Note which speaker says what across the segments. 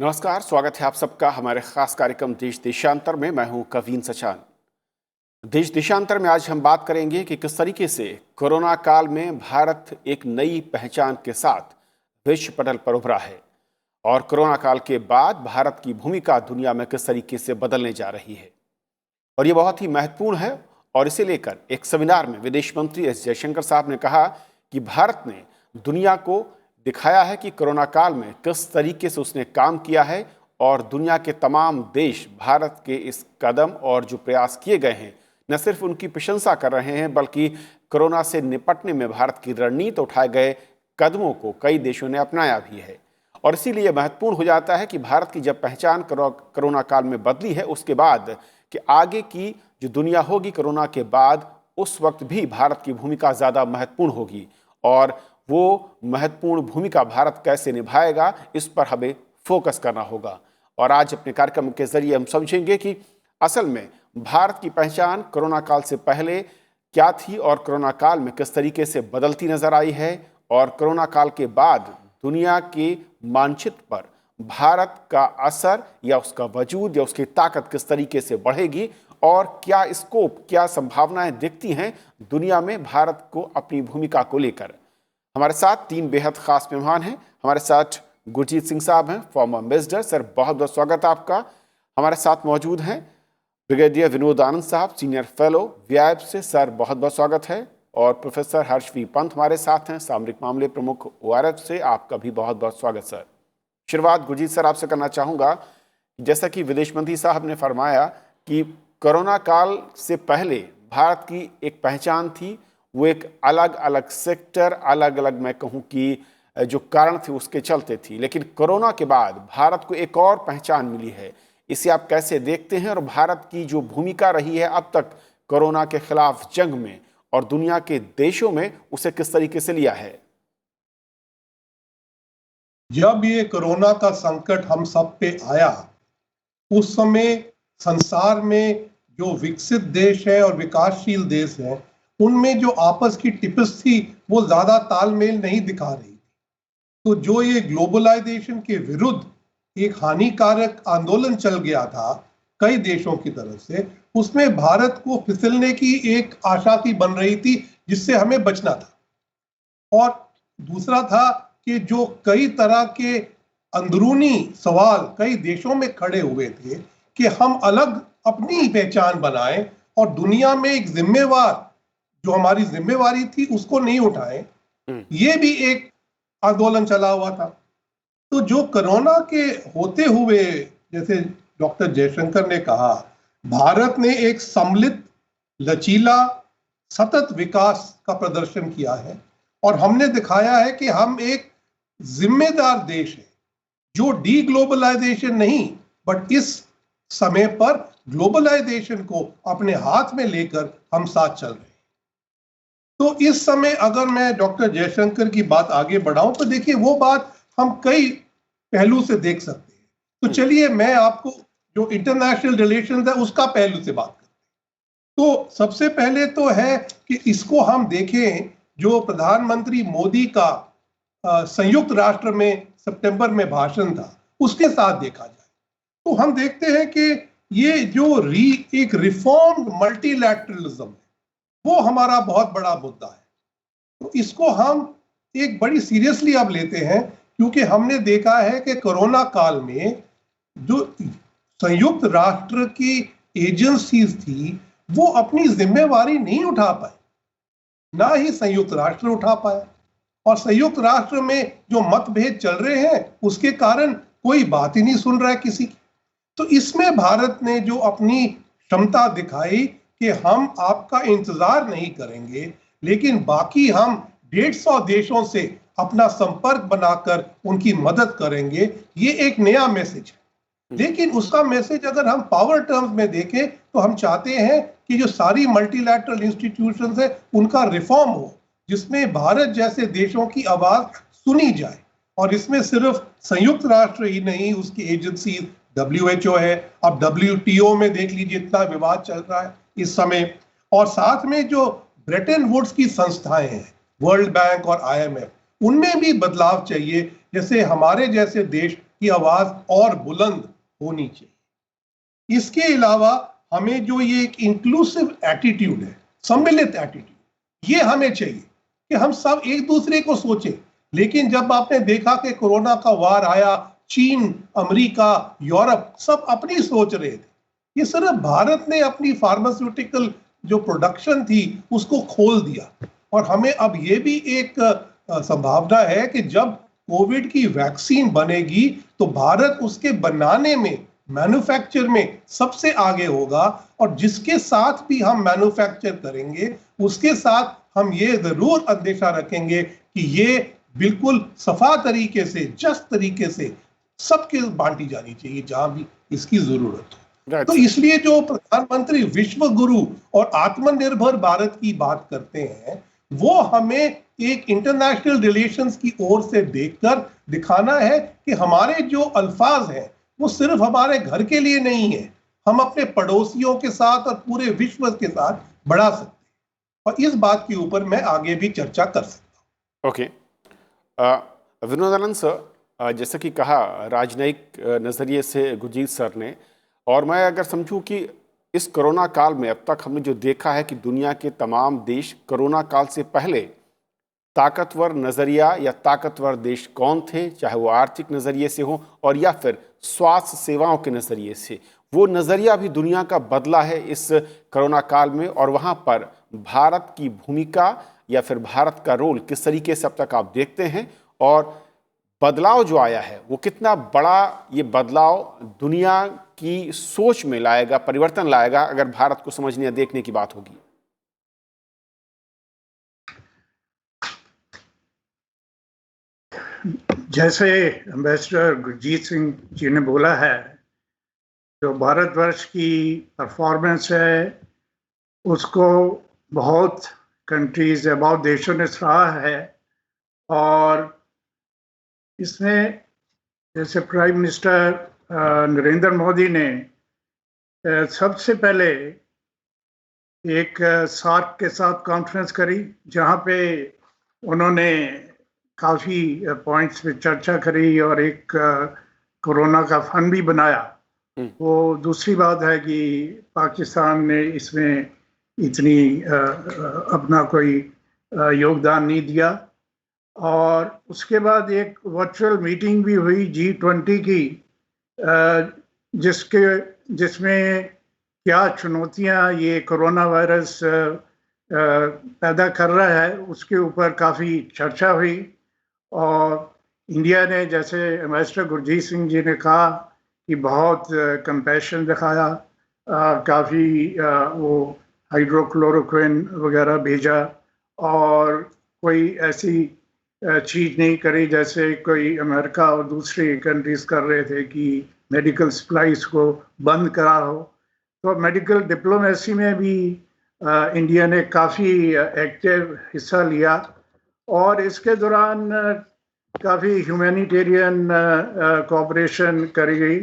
Speaker 1: नमस्कार, स्वागत है आप सबका हमारे खास कार्यक्रम देश देशांतर में। मैं हूं कवीन सचान। देश देशांतर में आज हम बात करेंगे कि किस तरीके से कोरोना काल में भारत एक नई पहचान के साथ विश्व पटल पर उभरा है और कोरोना काल के बाद भारत की भूमिका दुनिया में किस तरीके से बदलने जा रही है। और ये बहुत ही महत्वपूर्ण है और इसे लेकर एक सेमिनार में विदेश मंत्री एस जयशंकर साहब ने कहा कि भारत ने दुनिया को दिखाया है कि कोरोना काल में किस तरीके से उसने काम किया है और दुनिया के तमाम देश भारत के इस कदम और जो प्रयास किए गए हैं न सिर्फ उनकी प्रशंसा कर रहे हैं बल्कि कोरोना से निपटने में भारत की रणनीति उठाए गए कदमों को कई देशों ने अपनाया भी है। और इसीलिए महत्वपूर्ण हो जाता है कि भारत की जब पहचान कोरोना काल में बदली है उसके बाद कि आगे की जो दुनिया होगी कोरोना के बाद उस वक्त भी भारत की भूमिका ज़्यादा महत्वपूर्ण होगी और वो महत्वपूर्ण भूमिका भारत कैसे निभाएगा इस पर हमें फोकस करना होगा। और आज अपने कार्यक्रम के जरिए हम समझेंगे कि असल में भारत की पहचान कोरोना काल से पहले क्या थी और कोरोना काल में किस तरीके से बदलती नजर आई है और कोरोना काल के बाद दुनिया के मानचित्र पर भारत का असर या उसका वजूद या उसकी ताकत किस तरीके से बढ़ेगी और क्या स्कोप, क्या संभावनाएं दिखती हैं दुनिया में भारत को अपनी भूमिका को लेकर। हमारे साथ तीन बेहद खास मेहमान हैं। हमारे साथ गुरजीत सिंह साहब हैं, फॉर्मर एम्बेसडर। सर, बहुत बहुत स्वागत है आपका। हमारे साथ मौजूद हैं ब्रिगेडियर विनोद आनंद साहब, सीनियर फेलो वीआईएफ से। सर, बहुत बहुत स्वागत है। और प्रोफेसर हर्ष वी पंत हमारे साथ हैं, सामरिक मामले प्रमुख ओआरएफ से। आपका भी बहुत बहुत स्वागत सर। शुरुआत गुरजीत सर आपसे करना चाहूँगा। जैसा कि विदेश मंत्री साहब ने फरमाया कि कोरोना काल से पहले भारत की एक पहचान थी, वो एक अलग अलग सेक्टर, अलग अलग मैं कहूँ कि जो कारण थे उसके चलते थी, लेकिन कोरोना के बाद भारत को एक और पहचान मिली है। इसे आप कैसे देखते हैं और भारत की जो भूमिका रही है अब तक कोरोना के खिलाफ जंग में और दुनिया के देशों में, उसे किस तरीके से लिया है?
Speaker 2: जब ये कोरोना का संकट हम सब पे आया उस समय संसार में जो विकसित देश है और विकासशील देश है उनमें जो आपस की टिप्स थी वो ज्यादा तालमेल नहीं दिखा रही थी। तो जो ये ग्लोबलाइजेशन के विरुद्ध एक हानिकारक आंदोलन चल गया था कई देशों की तरफ से, उसमें भारत को फिसलने की एक आशा थी बन रही थी जिससे हमें बचना था। और दूसरा था कि जो कई तरह के अंदरूनी सवाल कई देशों में खड़े हुए थे कि हम अलग अपनी पहचान बनाएं और दुनिया में एक जिम्मेवार जो हमारी जिम्मेवारी थी उसको नहीं उठाएं, ये भी एक आंदोलन चला हुआ था। तो जो कोरोना के होते हुए, जैसे डॉक्टर जयशंकर ने कहा, भारत ने एक सम्मिलित, लचीला, सतत विकास का प्रदर्शन किया है और हमने दिखाया है कि हम एक जिम्मेदार देश है जो डी ग्लोबलाइजेशन नहीं बट इस समय पर ग्लोबलाइजेशन को अपने हाथ में लेकर हम साथ चल रहे हैं। तो इस समय अगर मैं डॉक्टर जयशंकर की बात आगे बढ़ाऊं तो देखिए वो बात हम कई पहलू से देख सकते हैं। तो चलिए मैं आपको जो इंटरनेशनल रिलेशंस है उसका पहलू से बात करते हैं। तो सबसे पहले तो है कि इसको हम देखें, जो प्रधानमंत्री मोदी का संयुक्त राष्ट्र में सितंबर में भाषण था उसके साथ देखा जाए तो हम देखते हैं कि ये जो एक रिफॉर्म्ड मल्टीलैटरलिज्म है वो हमारा बहुत बड़ा मुद्दा है। तो इसको हम एक बड़ी सीरियसली अब लेते हैं क्योंकि हमने देखा है कि कोरोना काल में जो संयुक्त राष्ट्र की एजेंसीज थी वो अपनी जिम्मेवारी नहीं उठा पाए, ना ही संयुक्त राष्ट्र उठा पाया। और संयुक्त राष्ट्र में जो मतभेद चल रहे हैं उसके कारण कोई बात ही नहीं सुन रहा है किसी की। तो इसमें भारत ने जो अपनी क्षमता दिखाई कि हम आपका इंतजार नहीं करेंगे लेकिन बाकी हम 150 देशों से अपना संपर्क बनाकर उनकी मदद करेंगे, ये एक नया मैसेज है। लेकिन उसका मैसेज अगर हम पावर टर्म्स में देखें तो हम चाहते हैं कि जो सारी मल्टीलैटरल इंस्टीट्यूशंस है उनका रिफॉर्म हो जिसमें भारत जैसे देशों की आवाज सुनी जाए। और इसमें सिर्फ संयुक्त राष्ट्र ही नहीं, उसकी एजेंसी WHO है, अब WTO में देख लीजिए इतना विवाद चल रहा है इस समय। और साथ में जो ब्रेटन वुड्स की संस्थाएं हैं, वर्ल्ड बैंक और IMF, उनमें भी बदलाव चाहिए। जैसे हमारे जैसे देश की आवाज और बुलंद होनी चाहिए। इसके अलावा हमें जो ये एक इंक्लूसिव एटीट्यूड है, सम्मिलित एटीट्यूड, ये हमें चाहिए कि हम सब एक दूसरे को सोचें। लेकिन जब आपने देखा कि कोरोना का वार आया, चीन, अमेरिका, यूरोप सब अपनी सोच रहे थे। ये सिर्फ भारत ने अपनी फार्मास्यूटिकल जो प्रोडक्शन थी उसको खोल दिया। और हमें अब ये भी एक संभावना है कि जब कोविड की वैक्सीन बनेगी तो भारत उसके बनाने में, मैन्युफैक्चर में सबसे आगे होगा। और जिसके साथ भी हम मैन्युफैक्चर करेंगे उसके साथ हम ये जरूर अंदेशा रखेंगे कि ये बिल्कुल सफा तरीके से, जस्ट तरीके से सबके बांटी जानी चाहिए जहां भी इसकी जरूरत हो। तो इसलिए जो प्रधानमंत्री विश्व गुरु और आत्मनिर्भर भारत की बात करते हैं, वो हमें एक इंटरनेशनल रिलेशंस की ओर से देखकर दिखाना है कि हमारे जो अल्फाज हैं वो सिर्फ हमारे घर के लिए नहीं है, हम अपने पड़ोसियों के साथ और पूरे विश्व के साथ बढ़ा सकते हैं। और इस बात के ऊपर मैं आगे भी चर्चा कर सकता हूँ।
Speaker 1: ओके, विनोदानंद सर, जैसा कि कहा राजनयिक नज़रिए से गुरजीत सर ने, और मैं अगर समझूं कि इस कोरोना काल में अब तक हमने जो देखा है कि दुनिया के तमाम देश कोरोना काल से पहले ताकतवर नज़रिया या ताकतवर देश कौन थे, चाहे वो आर्थिक नज़रिए से हो और या फिर स्वास्थ्य सेवाओं के नज़रिए से, वो नज़रिया भी दुनिया का बदला है इस कोरोना काल में। और वहाँ पर भारत की भूमिका या फिर भारत का रोल किस तरीके से अब तक आप देखते हैं, और बदलाव जो आया है वो कितना बड़ा ये बदलाव दुनिया की सोच में लाएगा, परिवर्तन लाएगा, अगर भारत को समझने या देखने की बात होगी।
Speaker 3: जैसे एम्बेसडर गुरजीत सिंह जी ने बोला है, जो भारतवर्ष की परफॉर्मेंस है उसको बहुत कंट्रीज या बहुत देशों ने सराहा है। और इसमें जैसे प्राइम मिनिस्टर नरेंद्र मोदी ने सबसे पहले एक सार्क के साथ कॉन्फ्रेंस करी, जहाँ पे उन्होंने काफ़ी पॉइंट्स पे चर्चा करी और एक कोरोना का फंड भी बनाया। वो दूसरी बात है कि पाकिस्तान ने इसमें इतनी अपना कोई योगदान नहीं दिया। और उसके बाद एक वर्चुअल मीटिंग भी हुई G20 की, जिसमें क्या चुनौतियां ये कोरोना वायरस पैदा कर रहा है उसके ऊपर काफ़ी चर्चा हुई। और इंडिया ने, जैसे एम्बेसडर गुरजीत सिंह जी ने कहा, कि बहुत कंपैशन दिखाया, काफ़ी वो हाइड्रोक्लोरोक्विन वगैरह भेजा, और कोई ऐसी चीज़ नहीं करी जैसे कोई अमेरिका और दूसरी कंट्रीज कर रहे थे कि मेडिकल सप्लाईज को बंद करा हो। तो मेडिकल डिप्लोमेसी में भी इंडिया ने काफ़ी एक्टिव हिस्सा लिया। और इसके दौरान काफ़ी ह्यूमैनिटेरियन कोऑपरेशन करी गई,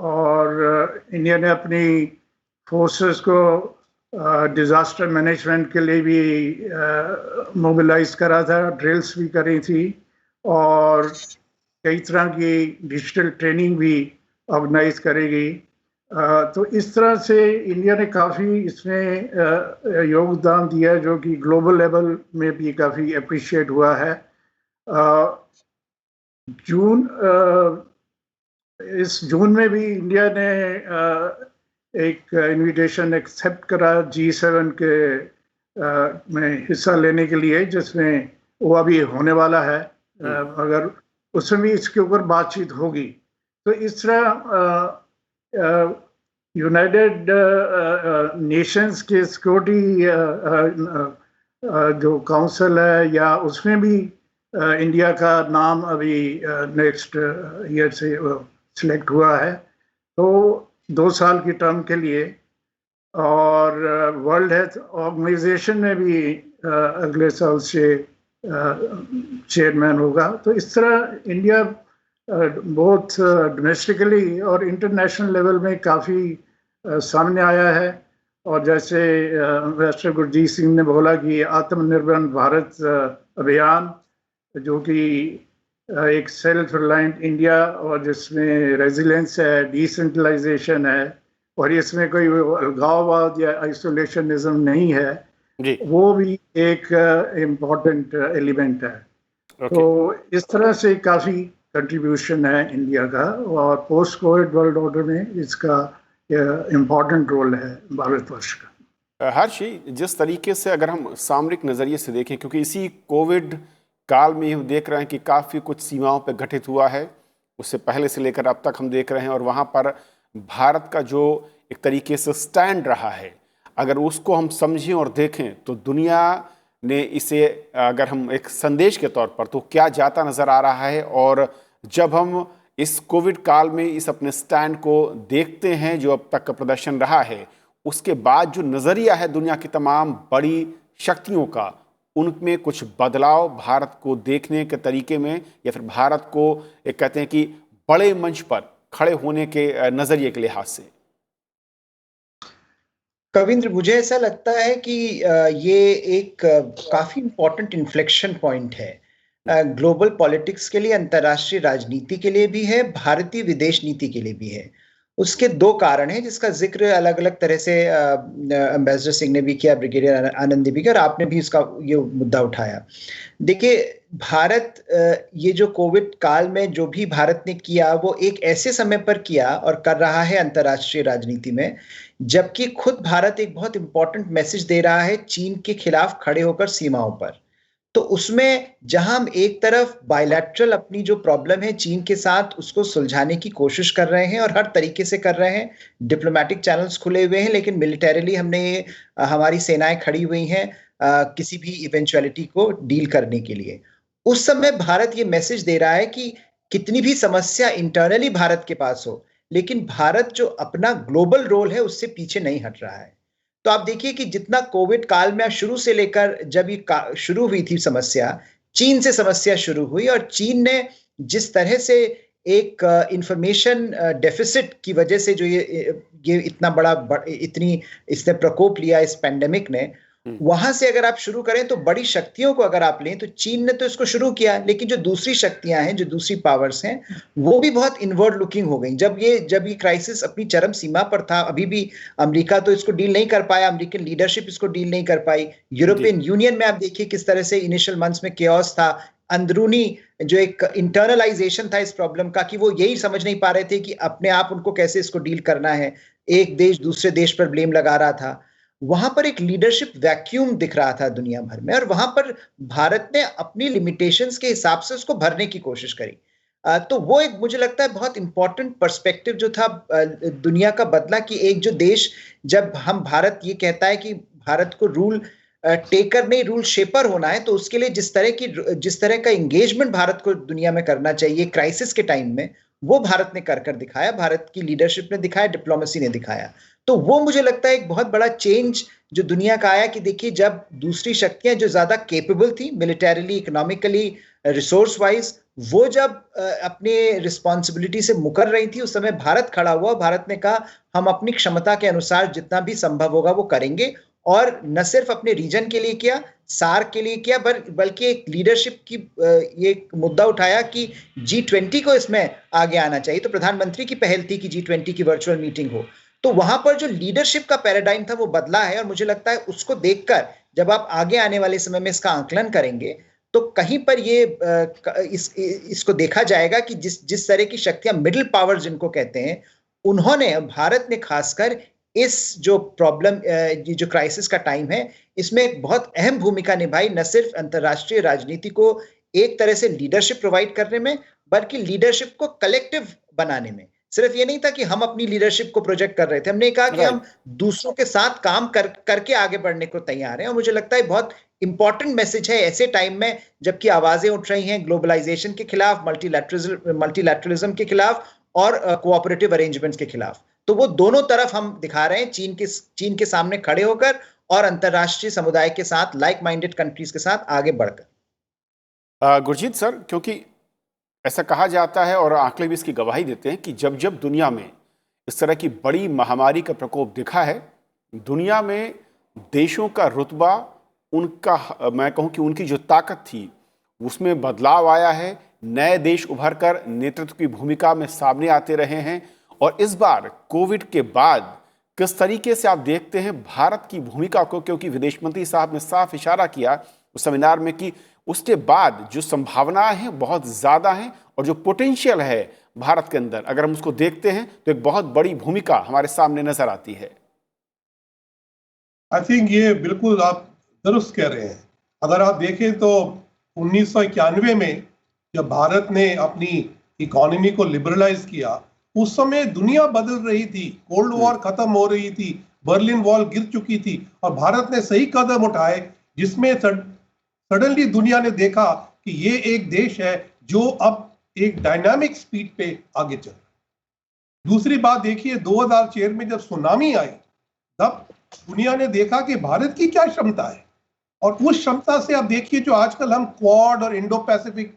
Speaker 3: और इंडिया ने अपनी फोर्सेस को डिज़ास्टर मैनेजमेंट के लिए भी मोबिलाइज करा था, ड्रिल्स भी करी थी, और कई तरह की डिजिटल ट्रेनिंग भी ऑर्गेनाइज करी गई। तो इस तरह से इंडिया ने काफ़ी इसमें योगदान दिया, जो कि ग्लोबल लेवल में भी काफ़ी अप्रिशिएट हुआ है। इस जून में भी इंडिया ने एक इनविटेशन एक्सेप्ट करा G7 के में हिस्सा लेने के लिए, जिसमें वो अभी होने वाला है, अगर उसमें भी इसके ऊपर बातचीत होगी। तो इस तरह यूनाइटेड नेशंस के सिक्योरिटी जो काउंसिल है, या उसमें भी इंडिया का नाम अभी नेक्स्ट ईयर से सिलेक्ट हुआ है, तो 2 साल की टर्म के लिए। और वर्ल्ड हेल्थ ऑर्गेनाइजेशन में भी अगले साल से चेयरमैन होगा। तो इस तरह इंडिया बहुत डोमेस्टिकली और इंटरनेशनल लेवल में काफ़ी सामने आया है। और जैसे एम्बेसडर गुरजीत सिंह ने बोला कि आत्मनिर्भर भारत अभियान, जो कि एक सेल्फ रिलायंट इंडिया और जिसमें रेजिलेंस है, डिसेंट्रलाइजेशन है और इसमें कोई अलगाववाद या आइसोलेशनिज्म नहीं है,
Speaker 1: जी।
Speaker 3: वो भी एक इम्पॉर्टेंट एलिमेंट है।
Speaker 1: ओके।
Speaker 3: तो इस तरह से काफ़ी कंट्रीब्यूशन है इंडिया का और पोस्ट कोविड वर्ल्ड ऑर्डर में इसका इम्पॉर्टेंट रोल है भारतवर्ष का।
Speaker 1: हर्षी, जिस तरीके से अगर हम सामरिक नज़रिए से देखें, क्योंकि इसी कोविड काल में हम देख रहे हैं कि काफ़ी कुछ सीमाओं पर घटित हुआ है, उससे पहले से लेकर अब तक हम देख रहे हैं, और वहाँ पर भारत का जो एक तरीके से स्टैंड रहा है, अगर उसको हम समझें और देखें तो दुनिया ने इसे, अगर हम एक संदेश के तौर पर, तो क्या जाता नज़र आ रहा है। और जब हम इस कोविड काल में इस अपने स्टैंड को देखते हैं, जो अब तक का प्रदर्शन रहा है, उसके बाद जो नज़रिया है दुनिया की तमाम बड़ी शक्तियों का, उनमें कुछ बदलाव भारत को देखने के तरीके में, या फिर भारत को एक कहते हैं कि बड़े मंच पर खड़े होने के नज़रिए के लिहाज से?
Speaker 4: कविंद्र, मुझे ऐसा लगता है कि ये एक काफी इम्पोर्टेंट इन्फ्लेक्शन पॉइंट है ग्लोबल पॉलिटिक्स के लिए, अंतर्राष्ट्रीय राजनीति के लिए भी है, भारतीय विदेश नीति के लिए भी है। उसके दो कारण हैं जिसका जिक्र अलग अलग तरह से एम्बेसडर सिंह ने भी किया, ब्रिगेडियर आनंद ने भी किया, और आपने भी इसका ये मुद्दा उठाया। देखिए, भारत ये जो कोविड काल में जो भी भारत ने किया वो एक ऐसे समय पर किया और कर रहा है अंतर्राष्ट्रीय राजनीति में, जबकि खुद भारत एक बहुत इंपॉर्टेंट मैसेज दे रहा है चीन के खिलाफ खड़े होकर सीमाओं पर। तो उसमें जहां हम एक तरफ बायलैटरल अपनी जो प्रॉब्लम है चीन के साथ उसको सुलझाने की कोशिश कर रहे हैं और हर तरीके से कर रहे हैं, डिप्लोमेटिक चैनल्स खुले हुए हैं, लेकिन मिलिटरीली हमने हमारी सेनाएं खड़ी हुई हैं किसी भी इवेंचुअलिटी को डील करने के लिए। उस समय भारत ये मैसेज दे रहा है कि कितनी भी समस्या इंटरनली भारत के पास हो, लेकिन भारत जो अपना ग्लोबल रोल है उससे पीछे नहीं हट रहा है। तो आप देखिए कि जितना कोविड काल में शुरू से लेकर जब ये शुरू हुई थी समस्या, चीन से समस्या शुरू हुई, और चीन ने जिस तरह से एक इंफॉर्मेशन डेफिसिट की वजह से जो ये इतना इतनी इसने प्रकोप लिया इस पैंडेमिक ने, वहां से अगर आप शुरू करें तो बड़ी शक्तियों को अगर आप लें तो चीन ने तो इसको शुरू किया, लेकिन जो दूसरी शक्तियां हैं, जो दूसरी पावर्स हैं, वो भी बहुत इनवर्ड लुकिंग हो गई। जब ये क्राइसिस अपनी चरम सीमा पर था, अभी भी अमेरिका तो इसको डील नहीं कर पाया, अमेरिकन लीडरशिप इसको डील नहीं कर पाई। यूरोपियन यूनियन में आप देखिए किस तरह से इनिशियल मंथ्स में केओस था, अंदरूनी जो एक इंटरनलाइजेशन था इस प्रॉब्लम का, कि वो यही समझ नहीं पा रहे थे कि अपने आप उनको कैसे इसको डील करना है। एक देश दूसरे देश पर ब्लेम लगा रहा था। वहां पर एक लीडरशिप वैक्यूम दिख रहा था दुनिया भर में, और वहां पर भारत ने अपनी लिमिटेशंस के हिसाब से उसको भरने की कोशिश करी। तो वो एक मुझे लगता है बहुत इंपॉर्टेंट पर्सपेक्टिव जो था दुनिया का बदला, कि एक जो देश, जब हम भारत ये कहता है कि भारत को रूल टेकर नहीं रूल शेपर होना है, तो उसके लिए जिस तरह का एंगेजमेंट भारत को दुनिया में करना चाहिए क्राइसिस के टाइम में, वो भारत ने कर दिखाया, भारत की लीडरशिप ने दिखाया, डिप्लोमेसी ने दिखाया। तो वो मुझे लगता है एक बहुत बड़ा चेंज जो दुनिया का आया, कि देखिए जब दूसरी शक्तियां जो ज्यादा केपेबल थी मिलिटरीली, इकोनॉमिकली, रिसोर्स वाइज, वो जब अपने रिस्पॉन्सिबिलिटी से मुकर रही थी, उस समय भारत खड़ा हुआ। भारत ने कहा हम अपनी क्षमता के अनुसार जितना भी संभव होगा वो करेंगे, और न सिर्फ अपने रीजन के लिए किया, सार्क के लिए किया, बल्कि एक लीडरशिप की ये मुद्दा उठाया कि G20 को इसमें आगे आना चाहिए। तो प्रधानमंत्री की पहल थी कि G20 की वर्चुअल मीटिंग हो। तो वहां पर जो लीडरशिप का पैराडाइम था वो बदला है, और मुझे लगता है उसको देखकर जब आप आगे आने वाले समय में इसका आकलन करेंगे तो कहीं पर ये इसको देखा जाएगा कि जिस तरह की शक्तियां मिडिल पावर जिनको कहते हैं, उन्होंने, भारत ने खासकर इस जो प्रॉब्लम, जो क्राइसिस का टाइम है, इसमें एक बहुत अहम भूमिका निभाई, न सिर्फ अंतर्राष्ट्रीय राजनीति को एक तरह से लीडरशिप प्रोवाइड करने में, बल्कि लीडरशिप को कलेक्टिव बनाने में। सिर्फ ये नहीं था कि हम अपनी लीडरशिप को प्रोजेक्ट कर रहे थे, हमने कहा कि हम दूसरों के साथ काम करके आगे बढ़ने को तैयार हैं। और मुझे लगता है बहुत इंपॉर्टेंट मैसेज है ऐसे टाइम में, जबकि आवाजें उठ रही हैं ग्लोबलाइजेशन के खिलाफ, मल्टीलैटरलिज्म के खिलाफ, और कोऑपरेटिव अरेंजमेंट्स के खिलाफ। तो वो दोनों तरफ हम दिखा रहे हैं चीन के सामने खड़े होकर, और अंतरराष्ट्रीय समुदाय के साथ, लाइक माइंडेड कंट्रीज के साथ आगे बढ़कर।
Speaker 1: गुरजीत सर, क्योंकि ऐसा कहा जाता है और आंकड़े भी इसकी गवाही देते हैं कि जब जब दुनिया में इस तरह की बड़ी महामारी का प्रकोप दिखा है, दुनिया में देशों का रुतबा, उनका, मैं कहूँ कि उनकी जो ताकत थी उसमें बदलाव आया है। नए देश उभरकर नेतृत्व की भूमिका में सामने आते रहे हैं और इस बार कोविड के बाद किस तरीके से आप देखते हैं भारत की भूमिका को, क्योंकि विदेश मंत्री साहब ने साफ इशारा किया उस सेमिनार में कि उसके बाद जो संभावनाएं हैं बहुत ज्यादा हैं और जो पोटेंशियल है भारत के अंदर, अगर हम उसको देखते हैं तो एक बहुत बड़ी भूमिका हमारे सामने नजर आती है।
Speaker 2: आई थिंक ये बिल्कुल आप दुरुस्त कह रहे हैं। अगर आप देखें तो 1991 में जब भारत ने अपनी इकोनॉमी को लिबरलाइज किया, उस समय दुनिया बदल रही थी, कोल्ड वॉर खत्म हो रही थी, बर्लिन वॉल गिर चुकी थी और भारत ने सही कदम उठाए जिसमें सडनली दुनिया ने देखा कि ये एक देश है जो अब एक डायनामिक स्पीड पे आगे चल रहा है। दूसरी बात देखिए, 2004 में जब सुनामी आई तब दुनिया ने देखा कि भारत की क्या क्षमता है और उस क्षमता से आप देखिए जो आजकल हम क्वाड और इंडो पैसिफिक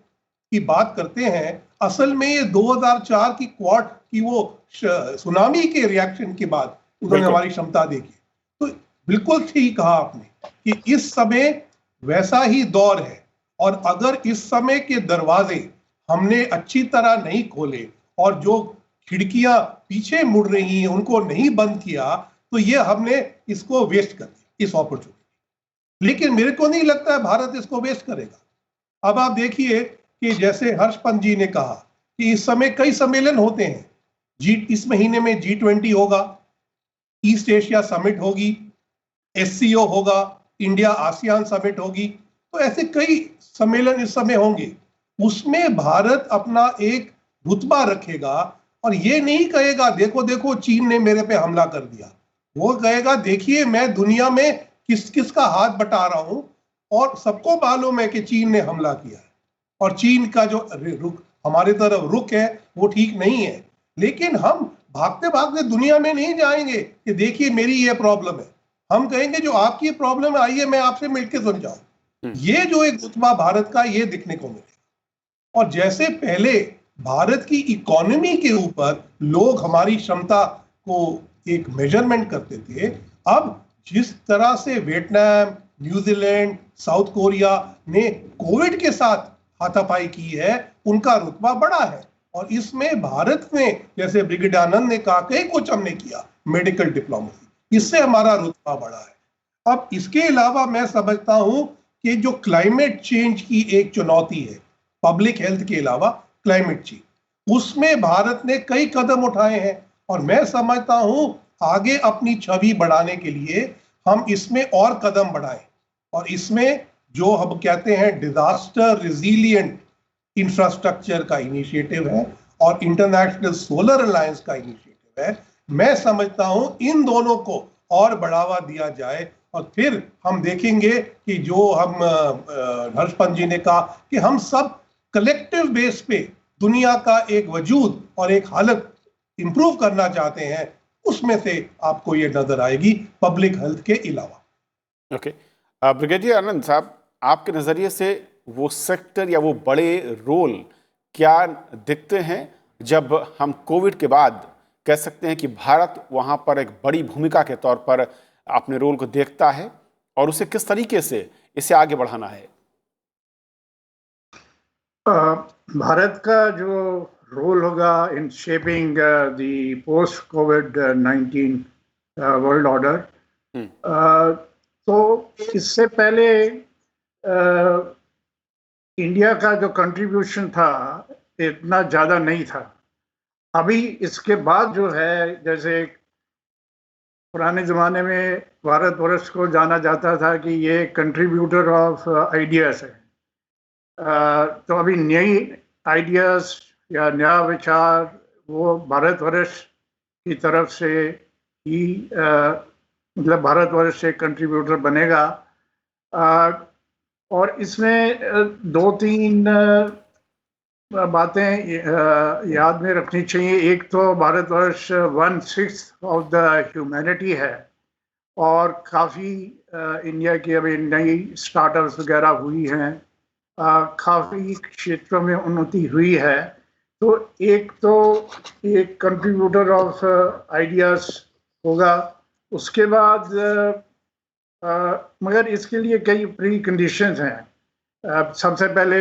Speaker 2: की बात करते हैं, असल में ये 2004 की क्वाड की वो सुनामी के रिएक्शन के बाद उन्होंने हमारी क्षमता देखी। तो बिल्कुल ठीक कहा आपने कि इस समय वैसा ही दौर है और अगर इस समय के दरवाजे हमने अच्छी तरह नहीं खोले और जो खिड़कियां पीछे मुड़ रही हैं उनको नहीं बंद किया तो ये हमने इसको वेस्ट कर दिया, इस अपॉर्चुनिटी। लेकिन मेरे को नहीं लगता है भारत इसको वेस्ट करेगा। अब आप देखिए कि जैसे हर्ष पंत जी ने कहा कि इस समय कई सम्मेलन होते हैं, इस महीने में G20 होगा, ईस्ट एशिया समिट होगी, SCO होगा, इंडिया आसियान समिट होगी, तो ऐसे कई सम्मेलन इस समय होंगे। उसमें भारत अपना एक रुतबा रखेगा और ये नहीं कहेगा देखो देखो चीन ने मेरे पे हमला कर दिया, वो कहेगा देखिए मैं दुनिया में किस किस का हाथ बटा रहा हूं और सबको मालूम है कि चीन ने हमला किया है और चीन का जो रुख हमारे तरफ रुख है वो ठीक नहीं है। लेकिन हम भागते भागते दुनिया में नहीं जाएंगे कि देखिए मेरी ये प्रॉब्लम है, हम कहेंगे जो आपकी प्रॉब्लम है आइए मैं आपसे मिलकर सुलझाऊं। ये जो एक रुतबा भारत का ये दिखने को मिलेगा। और जैसे पहले भारत की इकोनॉमी के ऊपर लोग हमारी क्षमता को एक मेजरमेंट करते थे, अब जिस तरह से वियतनाम, न्यूजीलैंड, साउथ कोरिया ने कोविड के साथ हाथापाई की है, उनका रुतबा बड़ा है और इसमें भारत ने, जैसे ब्रिगेडियर आनंद ने कहा, कई कुछ हमने किया, मेडिकल डिप्लोमेसी, इससे हमारा रुतबा बड़ा है। अब इसके अलावा मैं समझता हूं कि जो क्लाइमेट चेंज की एक चुनौती है, पब्लिक हेल्थ के अलावा क्लाइमेट चेंज, उसमें भारत ने कई कदम उठाए हैं और मैं समझता हूं आगे अपनी छवि बढ़ाने के लिए हम इसमें और कदम बढ़ाएं और इसमें जो हम कहते हैं डिजास्टर रिजिलिएंट इंफ्रास्ट्रक्चर का इनिशिएटिव है और इंटरनेशनल सोलर अलायंस का इनिशिएटिव है, मैं समझता हूं इन दोनों को और बढ़ावा दिया जाए और फिर हम देखेंगे कि जो हम हर्ष पंत जी ने कहा कि हम सब कलेक्टिव बेस पे दुनिया का एक वजूद और एक हालत इंप्रूव करना चाहते हैं, उसमें से आपको ये नजर आएगी पब्लिक हेल्थ के अलावा।
Speaker 1: ओके, ब्रिगेडियर आनंद साहब, आपके नजरिए से वो सेक्टर या वो बड़े रोल क्या दिखते हैं जब हम कोविड के बाद कह सकते हैं कि भारत वहां पर एक बड़ी भूमिका के तौर पर अपने रोल को देखता है और उसे किस तरीके से इसे आगे बढ़ाना है?
Speaker 3: भारत का जो रोल होगा in shaping the post covid world order, तो इससे पहले इंडिया का जो कंट्रीब्यूशन था इतना ज़्यादा नहीं था। अभी इसके बाद जो है, जैसे पुराने ज़माने में भारतवर्ष को जाना जाता था कि ये कंट्रीब्यूटर ऑफ आइडियाज़ है, तो अभी नई आइडियाज़ या नया विचार वो भारतवर्ष की तरफ से ही मतलब भारतवर्ष से कंट्रीब्यूटर बनेगा। और इसमें दो तीन बातें याद में रखनी चाहिए। एक तो भारतवर्ष 1/6 ऑफ द ह्यूमैनिटी है और काफ़ी इंडिया की अभी नई स्टार्टअप्स वगैरह हुई हैं, काफ़ी क्षेत्रों में उन्नति हुई है। तो एक कंट्रीब्यूटर ऑफ आइडियाज़ होगा। उसके बाद मगर इसके लिए कई प्री कंडीशंस हैं। सबसे पहले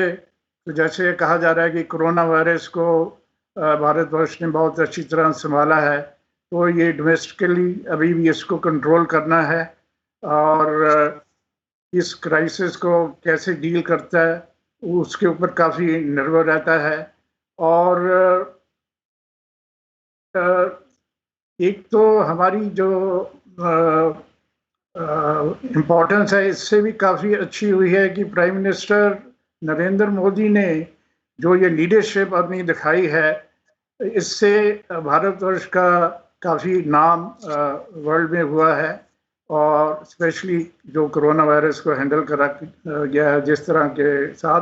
Speaker 3: तो जैसे कहा जा रहा है कि कोरोना वायरस को भारतवर्ष ने बहुत अच्छी तरह संभाला है, तो ये डोमेस्टिकली अभी भी इसको कंट्रोल करना है और इस क्राइसिस को कैसे डील करता है उसके ऊपर काफ़ी निर्भर रहता है। और एक तो हमारी जो इम्पोर्टेंस है इससे भी काफ़ी अच्छी हुई है कि प्राइम मिनिस्टर नरेंद्र मोदी ने जो ये लीडरशिप अपनी दिखाई है, इससे भारतवर्ष का काफ़ी नाम वर्ल्ड में हुआ है और स्पेशली जो कोरोना वायरस को हैंडल करा गया है जिस तरह के साथ,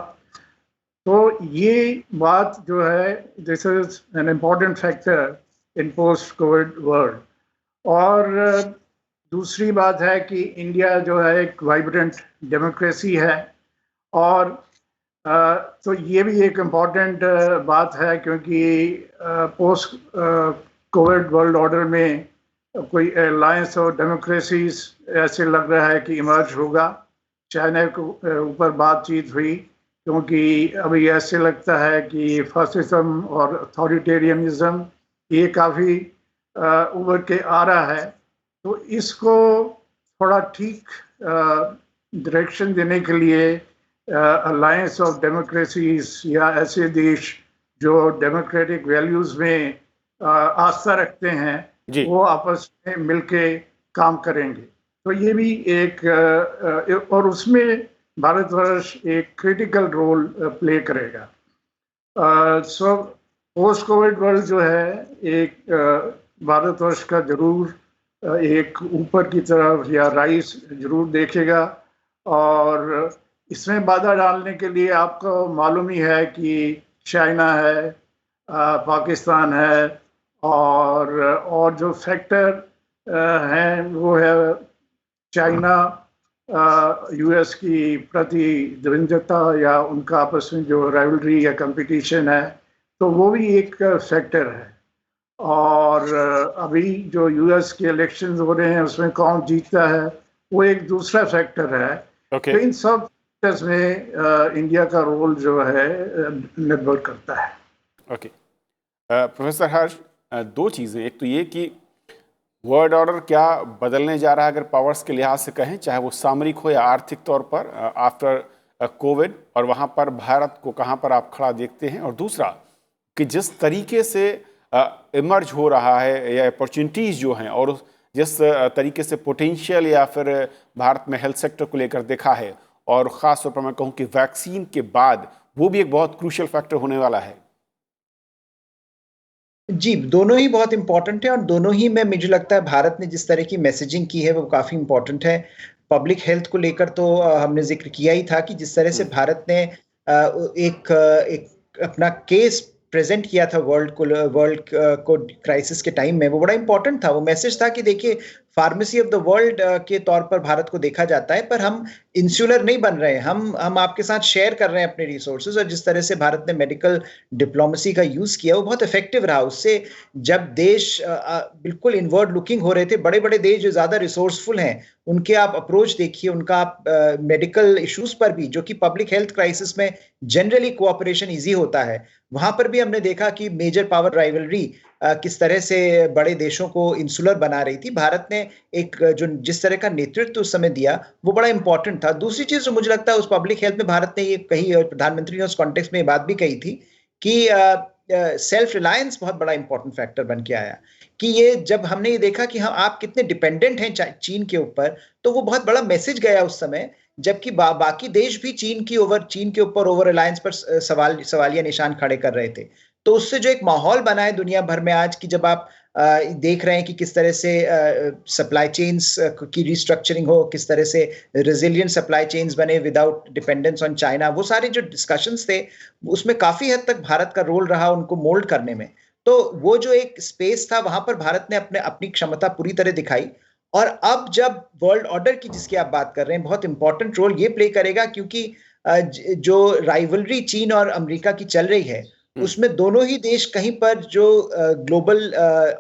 Speaker 3: तो ये बात जो है this is an important factor in post Covid world. और दूसरी बात है कि इंडिया जो है एक वाइब्रेंट डेमोक्रेसी है और तो ये भी एक इम्पॉर्टेंट बात है क्योंकि पोस्ट कोविड वर्ल्ड ऑर्डर में कोई अलायंस और डेमोक्रेसीज ऐसे लग रहा है कि इमर्ज होगा। चाइना के ऊपर बातचीत हुई क्योंकि अभी ऐसे लगता है कि फासिज्म और अथॉरिटेरियनिज्म ये काफ़ी उभर के आ रहा है, तो इसको थोड़ा ठीक डायरेक्शन देने के लिए अलायंस ऑफ डेमोक्रेसीज या ऐसे देश जो डेमोक्रेटिक वैल्यूज़ में आस्था रखते हैं वो आपस में मिलके काम करेंगे। तो ये भी एक और उसमें भारतवर्ष एक क्रिटिकल रोल प्ले करेगा। सो पोस्ट कोविड वर्ल्ड जो है एक भारतवर्ष का जरूर एक ऊपर की तरफ या राइज जरूर देखेगा और इसमें बाधा डालने के लिए आपको मालूम ही है कि चाइना है, पाकिस्तान है और जो फैक्टर हैं वो है चाइना यूएस की प्रतिद्वंद्विता या उनका आपस में जो राइवलरी या कंपटीशन है, तो वो भी एक फैक्टर है। और अभी जो यूएस के इलेक्शंस हो रहे हैं उसमें कौन जीतता है वो एक दूसरा फैक्टर है। तो इन सब फैक्टर्स में इंडिया का रोल जो है निर्भर करता है।
Speaker 1: प्रोफेसर हर्ष, दो चीज़ें, एक तो ये कि वर्ल्ड ऑर्डर क्या बदलने जा रहा है अगर पावर्स के लिहाज से कहें, चाहे वो सामरिक हो या आर्थिक तौर पर आफ्टर कोविड, और वहाँ पर भारत को कहाँ पर आप खड़ा देखते हैं, और दूसरा कि जिस तरीके से इमर्ज हो रहा है या अपॉर्चुनिटीज़ जो हैं और जिस तरीके से पोटेंशियल या फिर भारत में हेल्थ सेक्टर को लेकर देखा है, और ख़ास तौर पर मैं कहूँ कि वैक्सीन के बाद वो भी एक बहुत क्रूशियल फैक्टर होने वाला है।
Speaker 4: जी, दोनों ही बहुत इंपॉर्टेंट है और दोनों ही में मुझे लगता है भारत ने जिस तरह की मैसेजिंग की है वो काफ़ी इंपॉर्टेंट है। पब्लिक हेल्थ को लेकर तो हमने जिक्र किया ही था कि जिस तरह से भारत ने एक अपना केस प्रेजेंट किया था वर्ल्ड को क्राइसिस के टाइम में, वो बड़ा इंपॉर्टेंट था। वो मैसेज था कि देखिए, फार्मेसी ऑफ द वर्ल्ड के तौर पर भारत को देखा जाता है, पर हम इंसुलर नहीं बन रहे हैं। हम आपके साथ शेयर कर रहे हैं अपने रिसोर्सेज, और जिस तरह से भारत ने मेडिकल डिप्लोमेसी का यूज किया वो बहुत इफेक्टिव रहा। उससे जब देश बिल्कुल इनवर्ड लुकिंग हो रहे थे, बड़े बड़े देश जो ज्यादा रिसोर्सफुल हैं उनके आप अप्रोच देखिए, उनका आप मेडिकल इश्यूज पर भी, जो कि पब्लिक हेल्थ क्राइसिस में जनरली कोऑपरेशन इजी होता है, वहां पर भी हमने देखा कि मेजर पावर राइवलरी किस तरह से बड़े देशों को इंसुलर बना रही थी। भारत ने एक जो जिस तरह का नेतृत्व उस समय दिया वो बड़ा इंपॉर्टेंट था। दूसरी चीज जो मुझे लगता है उस पब्लिक हेल्थ में भारत ने ये कही, और प्रधानमंत्री ने उस कॉन्टेक्स्ट में ये बात भी कही थी कि सेल्फ रिलायंस बहुत बड़ा इंपॉर्टेंट फैक्टर बन के आया। कि ये जब हमने ये देखा कि आप कितने डिपेंडेंट हैं चीन के ऊपर, तो वो बहुत बड़ा मैसेज गया उस समय, जबकि बाकी देश भी चीन के ऊपर ओवर रिलायंस पर सवालिया निशान खड़े कर रहे थे। तो उससे जो एक माहौल बना है दुनिया भर में आज की, जब आप देख रहे हैं कि किस तरह से सप्लाई चेन्स की रिस्ट्रक्चरिंग हो, किस तरह से रेजिलियंट सप्लाई चेन्स बने विदाउट डिपेंडेंस ऑन चाइना, वो सारे जो डिस्कशंस थे उसमें काफी हद तक भारत का रोल रहा उनको मोल्ड करने में। तो वो जो एक स्पेस था वहां पर भारत ने अपनी क्षमता पूरी तरह दिखाई। और अब जब वर्ल्ड ऑर्डर की जिसकी आप बात कर रहे हैं, बहुत इंपॉर्टेंट रोल ये प्ले करेगा, क्योंकि जो राइवलरी चीन और अमेरिका की चल रही है उसमें दोनों ही देश कहीं पर जो ग्लोबल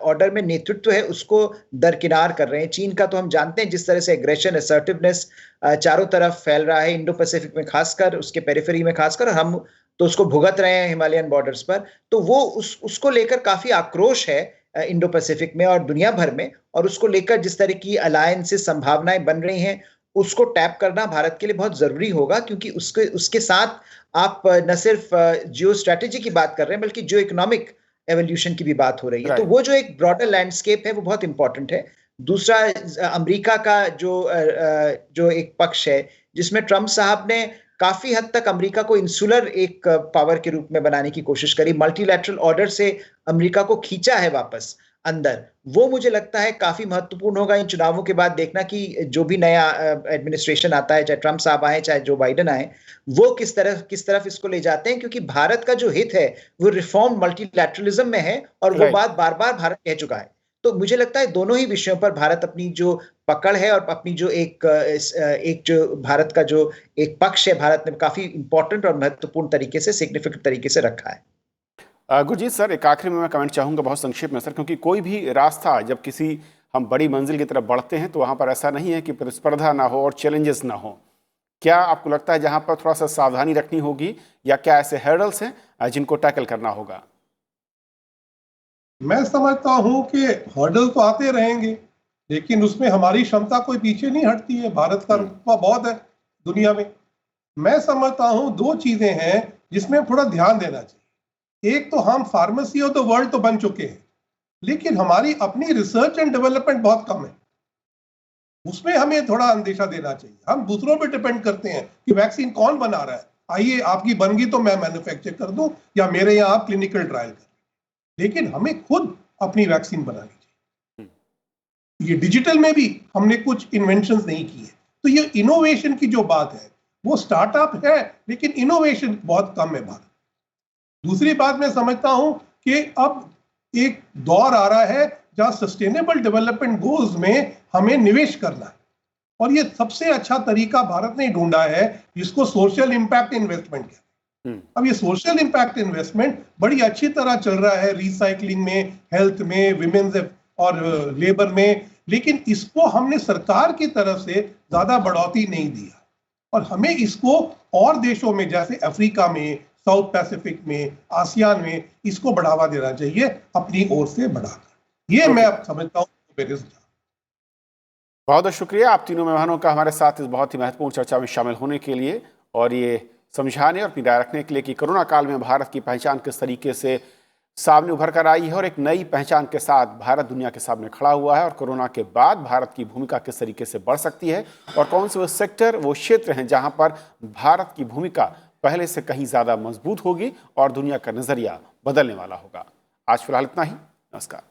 Speaker 4: ऑर्डर में नेतृत्व है उसको दरकिनार कर रहे हैं। चीन का तो हम जानते हैं जिस तरह से एग्रेशन, असर्टिवनेस चारों तरफ फैल रहा है, इंडो पैसिफिक में खासकर, उसके पेरिफेरी में खासकर, और तो उसको भुगत रहे हैं हिमालयन बॉर्डर्स पर। तो वो उसको लेकर काफी आक्रोश है इंडो पैसिफिक में और दुनिया भर में, और उसको लेकर जिस तरह की अलायंसेस संभावनाएं बन रही हैं उसको टैप करना भारत के लिए बहुत जरूरी होगा, क्योंकि उसके साथ आप न सिर्फ जियो स्ट्रेटेजी की बात कर रहे हैं बल्कि जियो इकोनॉमिक एवोल्यूशन की भी बात हो रही है। तो वो जो एक ब्रॉडर लैंडस्केप है वो बहुत इंपॉर्टेंट है। दूसरा, अमेरिका का जो एक पक्ष है जिसमें ट्रंप साहब ने काफी हद तक अमेरिका को इंसुलर एक पावर के रूप में बनाने की कोशिश करी, मल्टीलैटरल ऑर्डर से अमेरिका को खींचा है वापस अंदर, वो मुझे लगता है काफी महत्वपूर्ण होगा इन चुनावों के बाद देखना कि जो भी नया एडमिनिस्ट्रेशन आता है, चाहे ट्रंप साहब आए चाहे जो बाइडेन आए, वो किस तरफ इसको ले जाते हैं, क्योंकि भारत का जो हित है वो रिफॉर्म मल्टीलैटरलिज्म में है और वो बात बार बार भारत कह चुका है। तो मुझे लगता है दोनों ही विषयों पर भारत अपनी जो पकड़ है और अपनी जो एक जो भारत का जो एक पक्ष है, भारत ने काफी इंपॉर्टेंट और महत्वपूर्ण तरीके से, सिग्निफिकेंट तरीके से रखा है।
Speaker 1: गुरजीत सर, एक आखिरी में मैं कमेंट चाहूंगा बहुत संक्षेप में सर, क्योंकि कोई भी रास्ता जब किसी हम बड़ी मंजिल की तरफ बढ़ते हैं तो वहां पर ऐसा नहीं है कि प्रतिस्पर्धा ना हो और चैलेंजेस ना हो। क्या आपको लगता है जहां पर थोड़ा सा सावधानी रखनी होगी, या क्या ऐसे हर्डल्स हैं जिनको टैकल करना होगा?
Speaker 2: मैं समझता हूं कि हर्डल तो आते रहेंगे, लेकिन उसमें हमारी क्षमता कोई पीछे नहीं हटती है। भारत का रुतबा बहुत है दुनिया में। मैं समझता हूं दो चीजें हैं जिसमें थोड़ा ध्यान देना चाहिए। एक तो हम फार्मेसी ऑफ द वर्ल्ड तो बन चुके हैं, लेकिन हमारी अपनी रिसर्च एंड डेवलपमेंट बहुत कम है। उसमें हमें थोड़ा अंदेशा देना चाहिए। हम दूसरों पे डिपेंड करते हैं कि वैक्सीन कौन बना रहा है, आइए आपकी बन गई तो मैं मैन्युफैक्चर कर दूं या मेरे यहाँ आप क्लिनिकल ट्रायल कर, लेकिन हमें खुद अपनी वैक्सीन बनानी चाहिए। ये डिजिटल में भी हमने कुछ इन्वेंशंस नहीं की है। तो ये इनोवेशन की जो बात है वो स्टार्टअप है, लेकिन इनोवेशन बहुत कम है भारत। दूसरी बात मैं समझता हूं कि अब एक दौर आ रहा है जहां सस्टेनेबल डेवलपमेंट गोल्स में हमें निवेश करना है, और ये सबसे अच्छा तरीका भारत ने ढूंढा है जिसको सोशल इंपैक्ट इन्वेस्टमेंट कहते हैं। अब ये सोशल इंपैक्ट इन्वेस्टमेंट बड़ी अच्छी तरह चल रहा है, रिसाइकलिंग में, हेल्थ में, विमेन्स और लेबर में, लेकिन इसको हमने सरकार की तरफ से ज्यादा बढ़ोतरी नहीं दिया, और हमें इसको और देशों में जैसे अफ्रीका में, साउथ पैसिफिक में, आसियान में इसको बढ़ावा देना चाहिए अपनी ओर से बढ़ाकर। ये मैं समझता हूँ मेरे सुझाव।
Speaker 1: बहुत बहुत शुक्रिया आप तीनों मेहमानों का हमारे साथ इस बहुत ही महत्वपूर्ण चर्चा में शामिल होने के लिए, और ये समझाने और अपनी राय रखने के लिए कि कोरोना काल में भारत की पहचान किस तरीके से सामने उभर कर आई है, और एक नई पहचान के साथ भारत दुनिया के सामने खड़ा हुआ है, और कोरोना के बाद भारत की भूमिका किस तरीके से बढ़ सकती है, और कौन से वो सेक्टर, वो क्षेत्र हैं जहां पर भारत की भूमिका पहले से कहीं ज़्यादा मजबूत होगी और दुनिया का नज़रिया बदलने वाला होगा। आज फिलहाल इतना ही। नमस्कार।